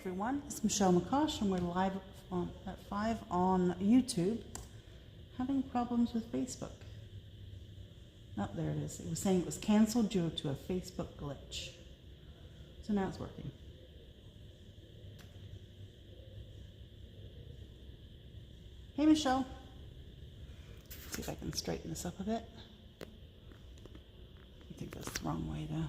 everyone, it's Michelle McCosh and we're live at 5 on YouTube. Having problems with Facebook. Oh, there it is. It was saying it was cancelled due to a Facebook glitch. So now it's working. Hey Michelle. Let's see if I can straighten this up a bit. I think that's the wrong way though.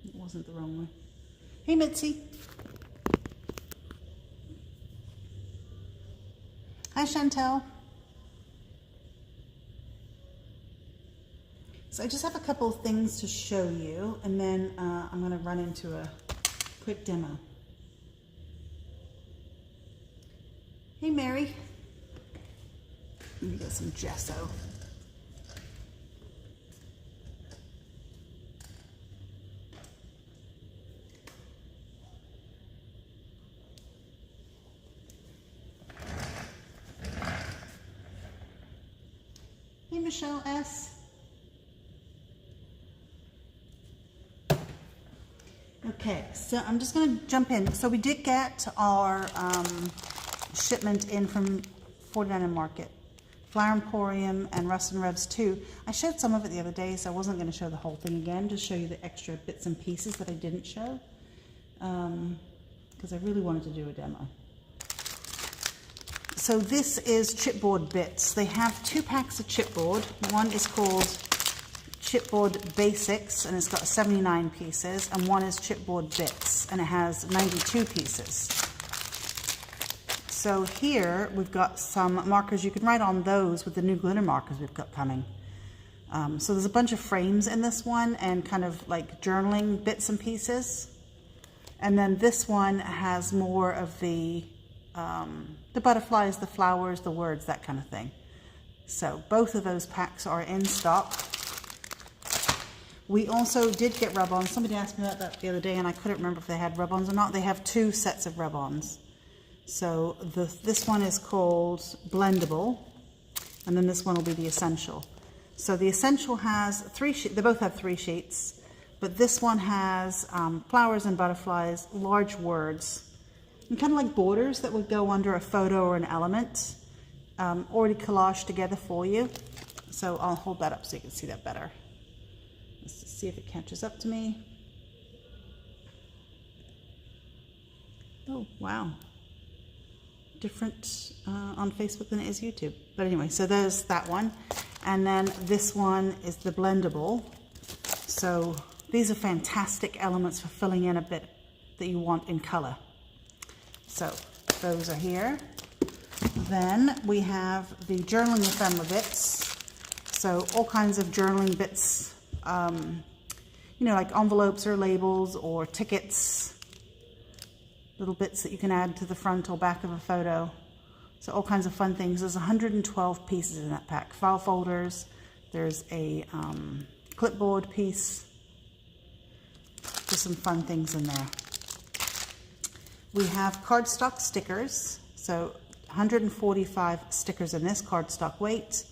It wasn't the wrong way. Hey Mitzi. Hi Chantel. So I just have a couple of things to show you and then I'm going to run into a quick demo. Hey Mary. Let me get some gesso. Hey Michelle S. Okay, so I'm just going to jump in. So we did get our shipment in from 49 Market, Flower Emporium and Rust and Revs too. I showed some of it the other day, so I wasn't going to show the whole thing again, just show you the extra bits and pieces that I didn't show, because I really wanted to do a demo. So this is chipboard bits. They have 2 packs of chipboard. One is called Chipboard Basics and it's got 79 pieces, and one is Chipboard Bits and it has 92 pieces. So here we've got some markers. You can write on those with the new glitter markers we've got coming. So there's a bunch of frames in this one and kind of like journaling bits and pieces. And then this one has more of the butterflies, the flowers, the words, that kind of thing. So both of those packs are in stock. We also did get rub-ons. Somebody asked me about that the other day and I couldn't remember if they had rub-ons or not. They have 2 sets of rub-ons. So this one is called Blendable and then this one will be the Essential. So the Essential has 3 sheets. They both have 3 sheets, but this one has flowers and butterflies, large words, and kind of like borders that would go under a photo or an element, already collaged together for you. So I'll hold that up so you can see that better. Let's just see if it catches up to me. Oh, wow. Different on Facebook than it is YouTube. But anyway, so there's that one. And then this one is the Blendable. So these are fantastic elements for filling in a bit that you want in color. So those are here. Then we have the journaling ephemera bits. So all kinds of journaling bits, you know, like envelopes or labels or tickets, little bits that you can add to the front or back of a photo. So all kinds of fun things. There's 112 pieces in that pack. File folders, there's a clipboard piece, just some fun things in there. We have cardstock stickers, so 145 stickers in this cardstock weight.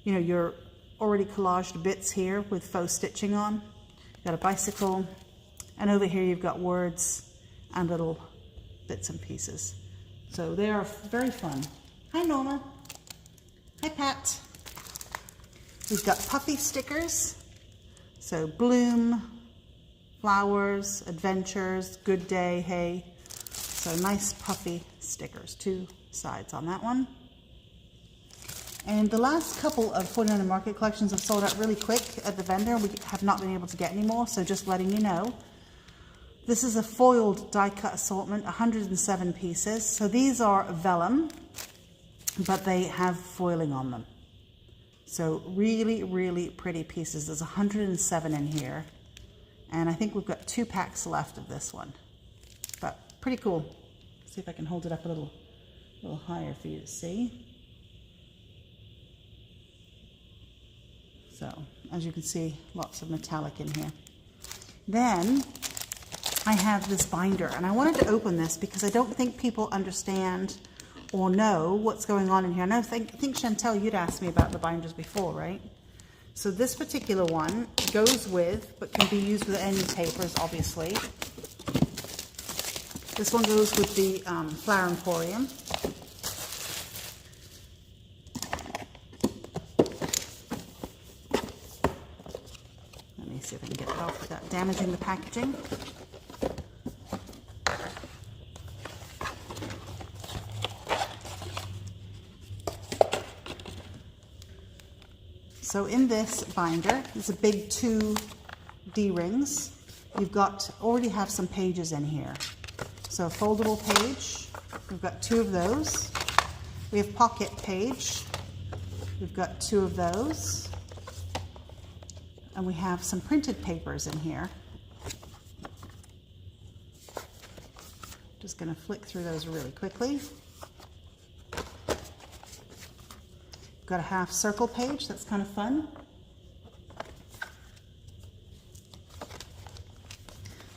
You know, your already collaged bits here with faux stitching on. You've got a bicycle, and over here you've got words and little bits and pieces. So they are very fun. Hi Norma. Hi Pat. We've got puffy stickers. So bloom, flowers, adventures, good day, hey. So nice puffy stickers, 2 sides on that one. And the last couple of 49 Market collections have sold out really quick at the vendor. We have not been able to get any more, so just letting you know. This is a foiled die cut assortment, 107 pieces. So these are vellum, but they have foiling on them. So really, really pretty pieces. There's 107 in here. And I think we've got 2 packs left of this one. But pretty cool. Let's see if I can hold it up a little higher for you to see. So, as you can see, lots of metallic in here. Then, I have this binder, and I wanted to open this because I don't think people understand or know what's going on in here. And I think Chantel, you'd asked me about the binders before, right? So this particular one goes with, but can be used with any papers, obviously. This one goes with the Flower Emporium. Let me see if I can get it off without damaging the packaging. So in this binder, it's a big 2 D-rings. You've got, already have some pages in here. So a foldable page, we've got 2 of those. We have pocket page, we've got 2 of those. And we have some printed papers in here. Just gonna flick through those really quickly. Got a half circle page, that's kind of fun.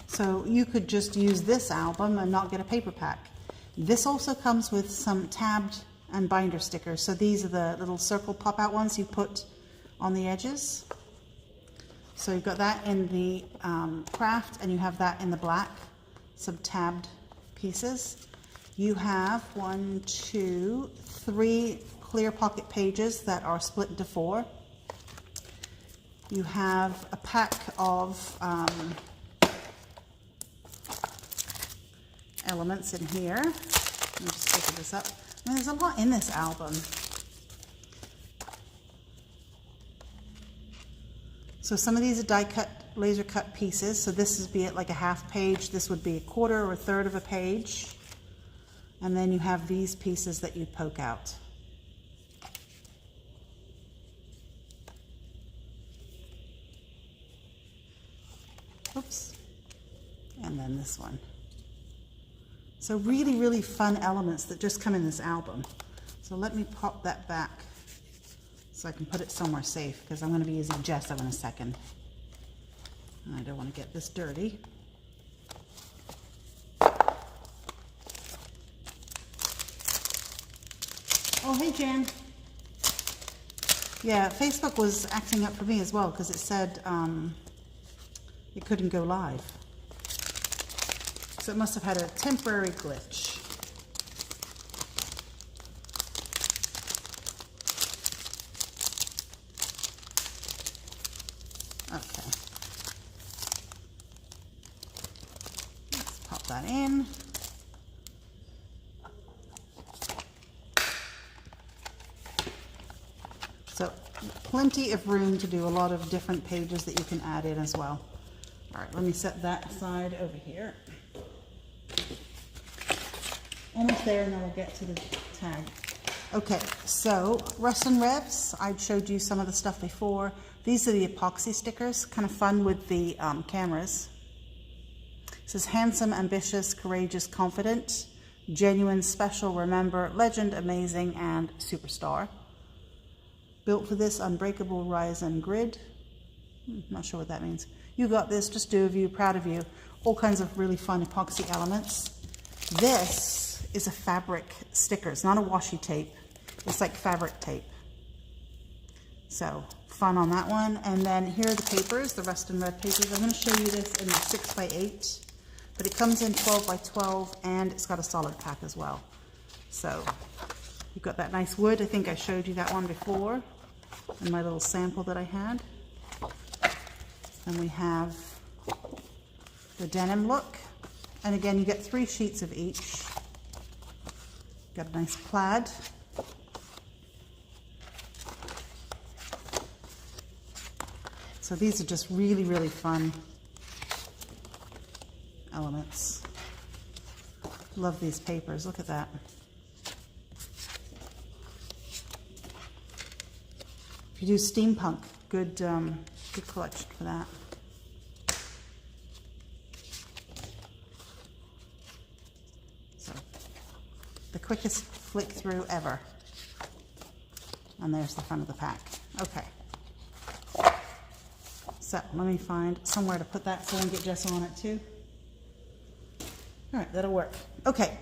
So you could just use this album and not get a paper pack. This also comes with some tabbed and binder stickers. So these are the little circle pop out ones you put on the edges. So you've got that in the craft and you have that in the black, some tabbed pieces. You have 1, 2, 3 clear pocket pages that are split into 4. You have a pack of elements in here. Let me just open this up. I mean, there's a lot in this album. So some of these are die cut, laser cut pieces. So this is be it like a half page. This would be a quarter or a third of a page. And then you have these pieces that you poke out. Oops. And then this one. So really, really fun elements that just come in this album. So let me pop that back so I can put it somewhere safe because I'm going to be using gesso in a second. And I don't want to get this dirty. Oh, hey, Jan. Yeah, Facebook was acting up for me as well because it said it couldn't go live. So it must have had a temporary glitch. Okay. Let's pop that in. So plenty of room to do a lot of different pages that you can add in as well. All right, let me set that aside over here. Almost there, and then we'll get to the tag. Okay, so Rust and Revs, I showed you some of the stuff before. These are the epoxy stickers, kind of fun with the cameras. It says handsome, ambitious, courageous, confident, genuine, special, remember, legend, amazing, and superstar. Built for this, unbreakable, rise and grid. Not sure what that means. You got this, just do of you, proud of you. All kinds of really fun epoxy elements. This is a fabric sticker. It's not a washi tape. It's like fabric tape. So fun on that one. And then here are the papers, the Rust and Rev papers. I'm going to show you this in the 6x8, but it comes in 12x12 and it's got a solid pack as well. So you've got that nice wood. I think I showed you that one before in my little sample that I had. And we have the denim look. And again, you get 3 sheets of each. Got a nice plaid. So these are just really, really fun elements. Love these papers. Look at that. If you do steampunk, good collection for that. So the quickest flick through ever. And there's the front of the pack. Okay. So let me find somewhere to put that so I can get gesso on it too. All right, that'll work. Okay,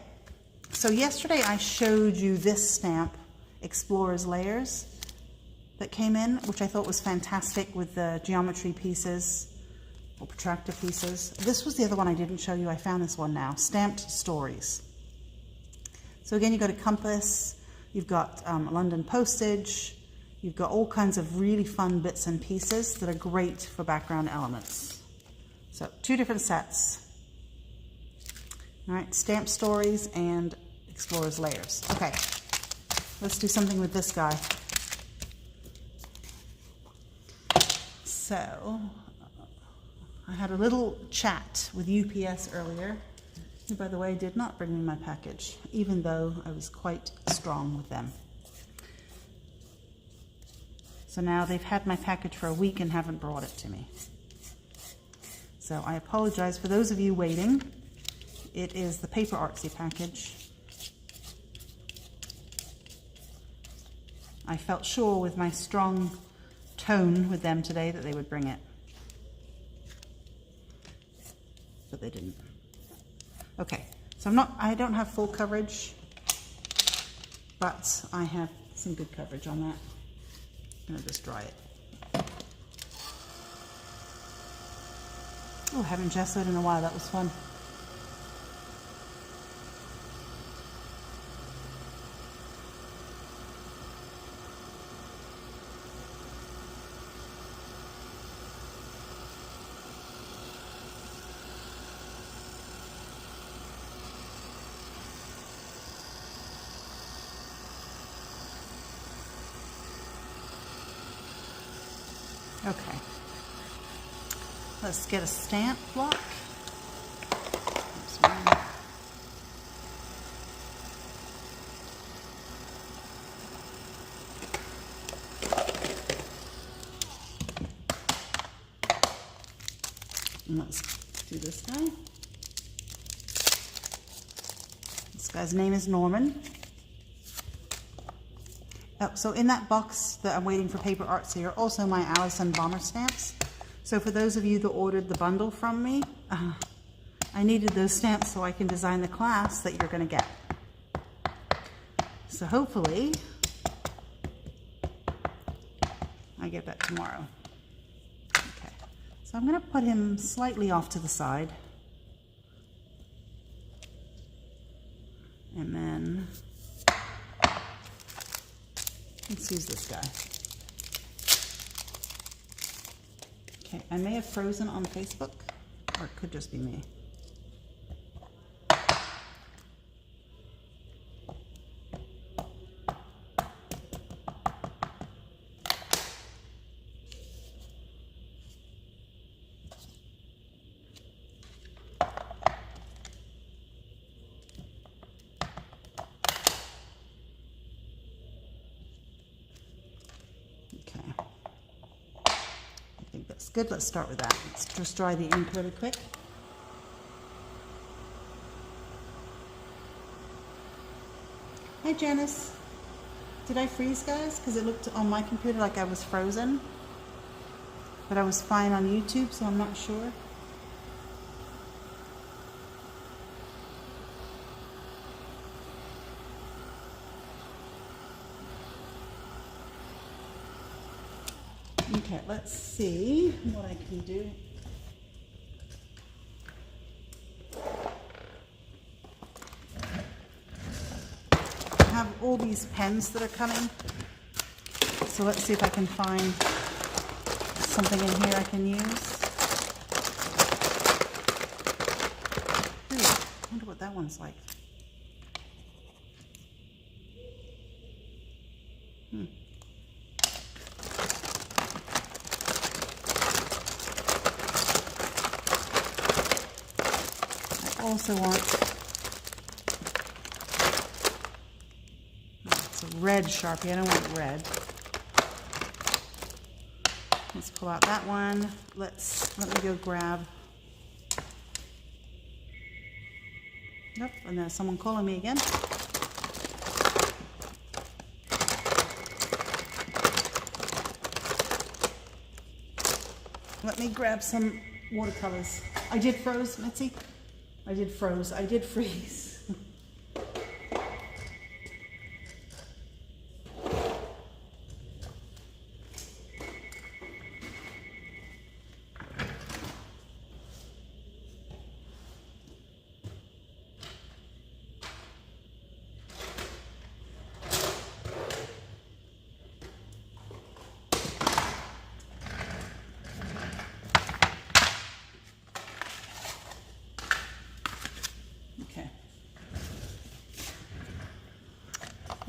so yesterday I showed you this stamp, Explorer's Layers. that came in, which I thought was fantastic with the geometry pieces or protractor pieces. This was the other one I didn't show you. I found this one now, stamped stories. So again, you've got a compass, you've got London postage, you've got all kinds of really fun bits and pieces that are great for background elements. So 2 different sets. All right, stamped stories and explorers layers. Okay, let's do something with this guy. So I had a little chat with UPS earlier, who, by the way, did not bring me my package, even though I was quite strong with them. So now they've had my package for a week and haven't brought it to me. So I apologize for those of you waiting. It is the Paperartsy package. I felt sure with my strong tone with them today that they would bring it. But they didn't. Okay, so I don't have full coverage, but I have some good coverage on that. I'm gonna just dry it. Oh, I haven't gessoed in a while, that was fun. Okay, let's get a stamp block. There's one. And let's do this guy. This guy's name is Norman. Oh, so in that box that I'm waiting for Paperartsy are also my Allison Bomber stamps. So for those of you that ordered the bundle from me, I needed those stamps so I can design the class that you're going to get. So hopefully I get that tomorrow. Okay, so I'm going to put him slightly off to the side. And then let's use this guy. Okay, I may have frozen on Facebook, or it could just be me. Good, let's start with that. Let's just dry the ink really quick. Hi Janice. Did I freeze, guys? Because it looked on my computer like I was frozen. But I was fine on YouTube, so I'm not sure. Okay, let's see what I can do. I have all these pens that are coming, so let's see if I can find something in here I can use. Ooh, I wonder what that one's like. Also want, it's a red Sharpie, I don't want red. Let's pull out that one. Let me go grab, nope, and there's someone calling me again. Let me grab some watercolors. I did froze, Mitzi. I did froze. I did freeze.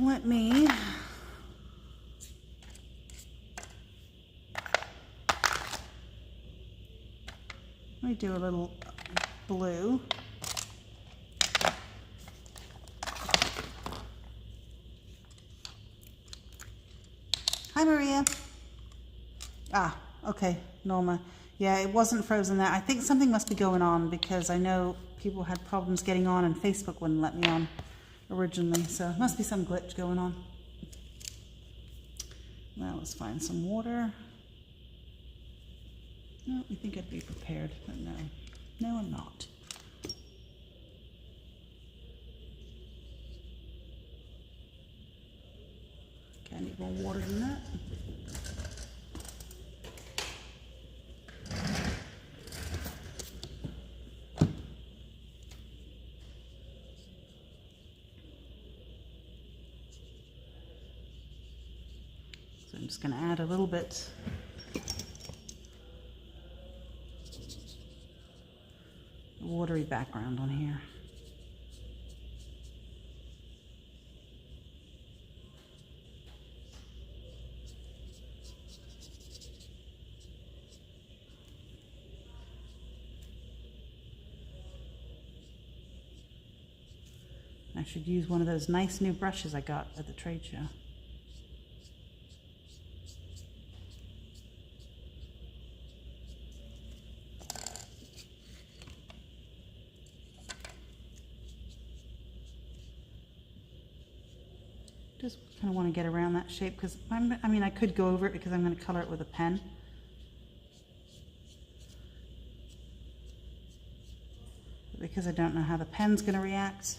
let me do a little blue. Hi, Maria. Ah, okay, Norma. Yeah, it wasn't frozen there. I think something must be going on because I know people had problems getting on and Facebook wouldn't let me on originally, so it must be some glitch going on. Now let's find some water. No, I think I'd be prepared, but no. No, I'm not. Okay, I need more water than that. So I'm just going to add a little bit watery background on here. I should use one of those nice new brushes I got at the trade show. Just kind of want to get around that shape because I mean I could go over it because I'm going to color it with a pen. But because I don't know how the pen's going to react.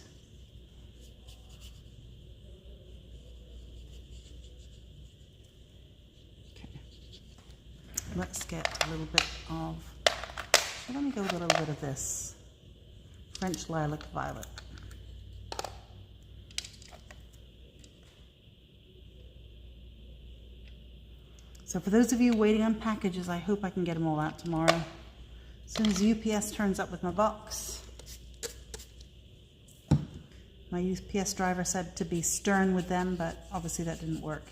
Okay. Let's get a little bit of, so let me go with a little bit of this French lilac violet. So for those of you waiting on packages, I hope I can get them all out tomorrow. As soon as UPS turns up with my box. My UPS driver said to be stern with them, but obviously that didn't work.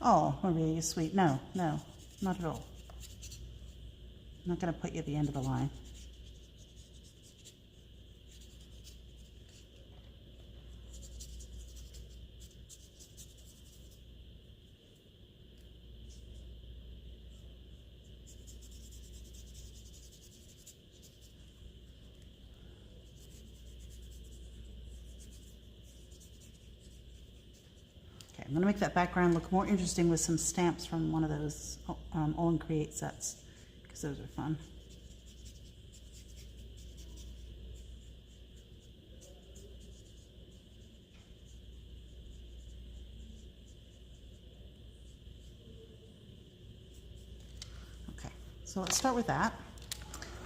Oh, Maria, you're sweet. No, no, not at all. I'm not going to put you at the end of the line. I'm going to make that background look more interesting with some stamps from one of those All and Create sets, because those are fun. Okay, so let's start with that.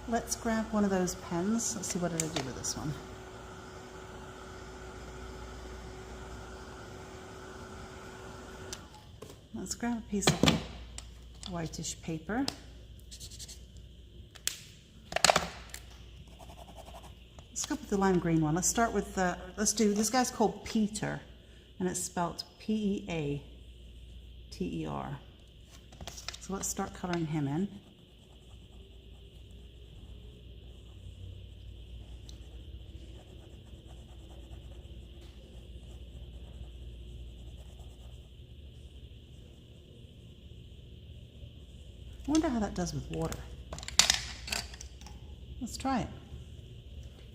Let's grab one of those pens. Let's see what it'll do with this one. Let's grab a piece of whitish paper. Let's go with the lime green one. Let's start with the, this guy's called Peter, and it's spelled P-E-A-T-E-R. So let's start coloring him in. I wonder how that does with water. Let's try it.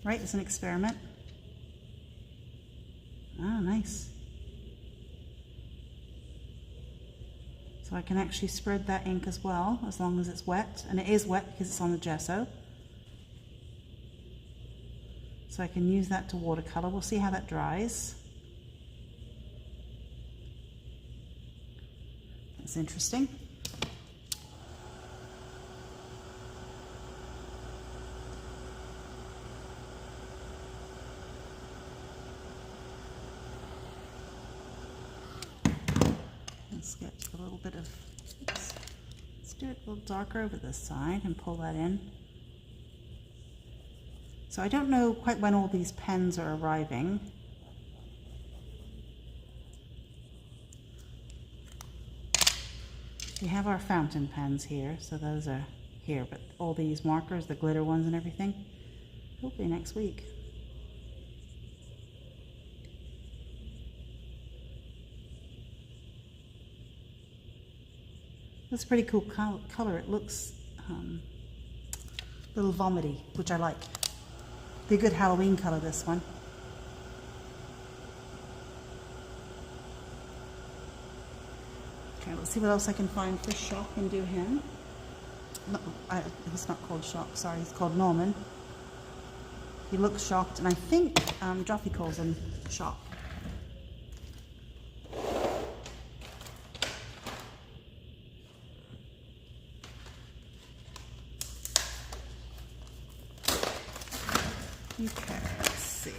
Right, it's an experiment. Ah, nice. So I can actually spread that ink as well, as long as it's wet. And it is wet because it's on the gesso. So I can use that to watercolor. We'll see how that dries. That's interesting. little bit of, oops, let's do it a little darker over this side and pull that in. So I don't know quite when all these pens are arriving. We have our fountain pens here, so those are here, but all these markers, the glitter ones and everything, hopefully next week. That's a pretty cool color. It looks a little vomity, which I like. Be a good Halloween color, this one. Okay, let's see what else I can find for Shock and do him. No, he's not called Shock, sorry, he's called Norman. He looks shocked, and I think JOFY calls him Shock. Okay, let's see.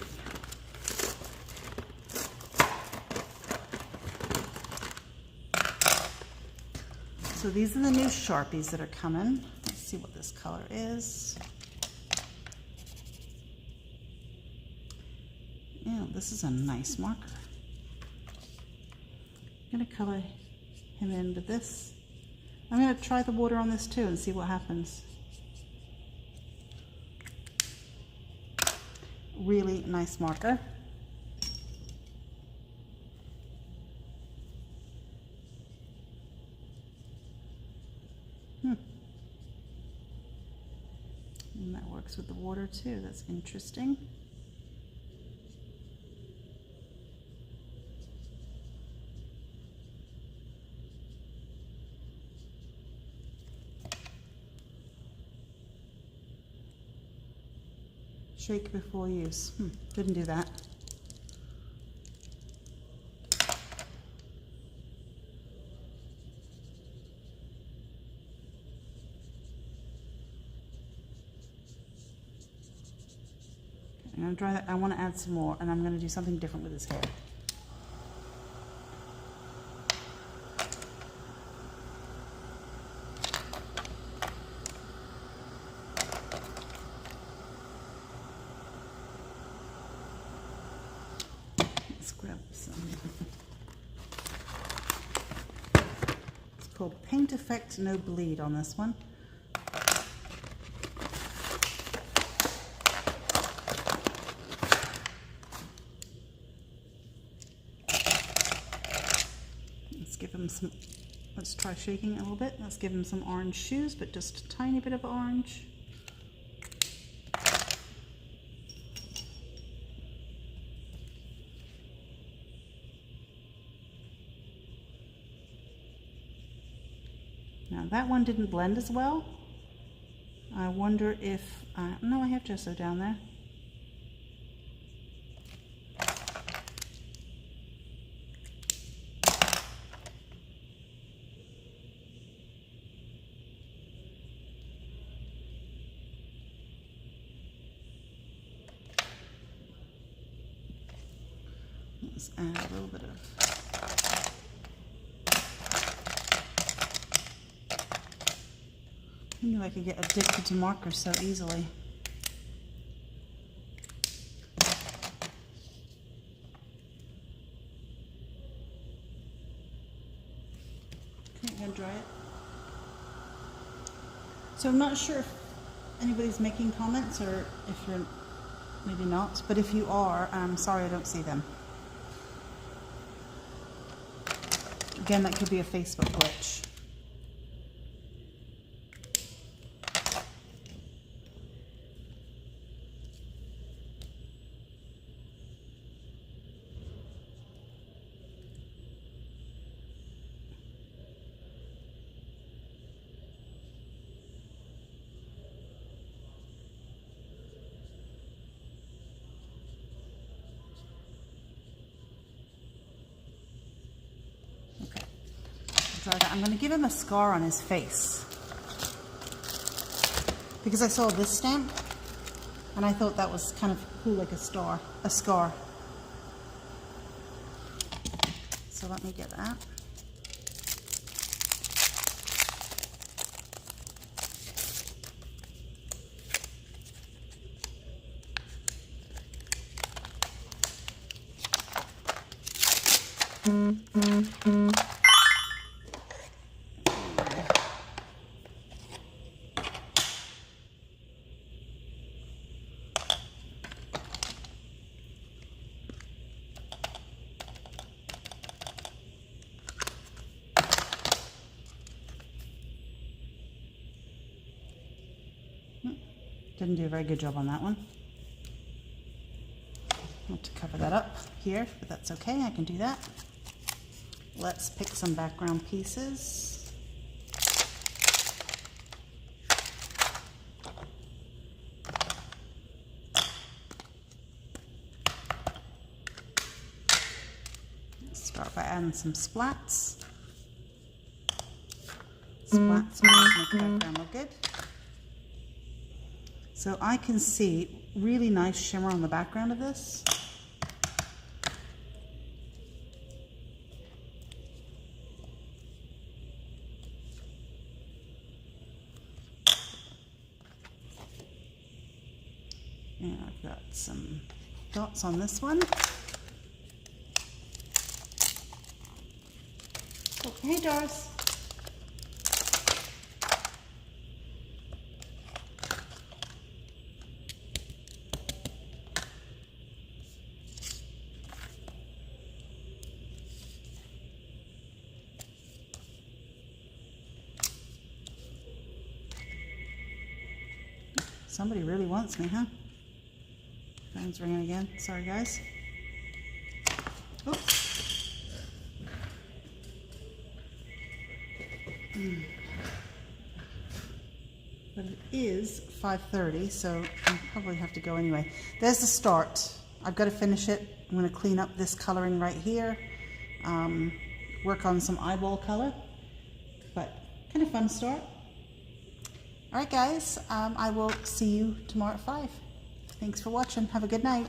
So these are the new Sharpies that are coming. Let's see what this color is. Yeah, this is a nice marker. I'm gonna color him in with this. I'm gonna try the water on this too and see what happens. Really nice marker. And that works with the water too. That's interesting. Shake before use. Didn't do that. I'm going to dry that. I want to add some more, and I'm going to do something different with his hair. Let's grab some. It's called Paint Effect No Bleed on this one. Give him some, let's try shaking it a little bit. Let's give him some orange shoes, but just a tiny bit of orange. Now that one didn't blend as well. I wonder if, no, I have gesso down there. Let's add a little bit of, I knew I could get addicted to markers so easily. Okay, I'm gonna dry it. So I'm not sure if anybody's making comments or if you're, maybe not, but if you are, I'm sorry I don't see them. Again, that could be a Facebook glitch. I'm going to give him a scar on his face because I saw this stamp and I thought that was kind of cool, like a scar. So let me get that. Didn't do a very good job on that one. I want to cover that up here, but that's okay, I can do that. Let's pick some background pieces. Let's start by adding some splats. Splats always make the background look good. So I can see really nice shimmer on the background of this. And I've got some dots on this one. Oh, hey Doris. Somebody really wants me, huh? Phone's ringing again. Sorry, guys. Oops. But it is 5:30, so I probably have to go anyway. There's the start. I've got to finish it. I'm going to clean up this coloring right here. Work on some eyeball color. But kind of fun start. All right, guys, I will see you tomorrow at 5. Thanks for watching. Have a good night.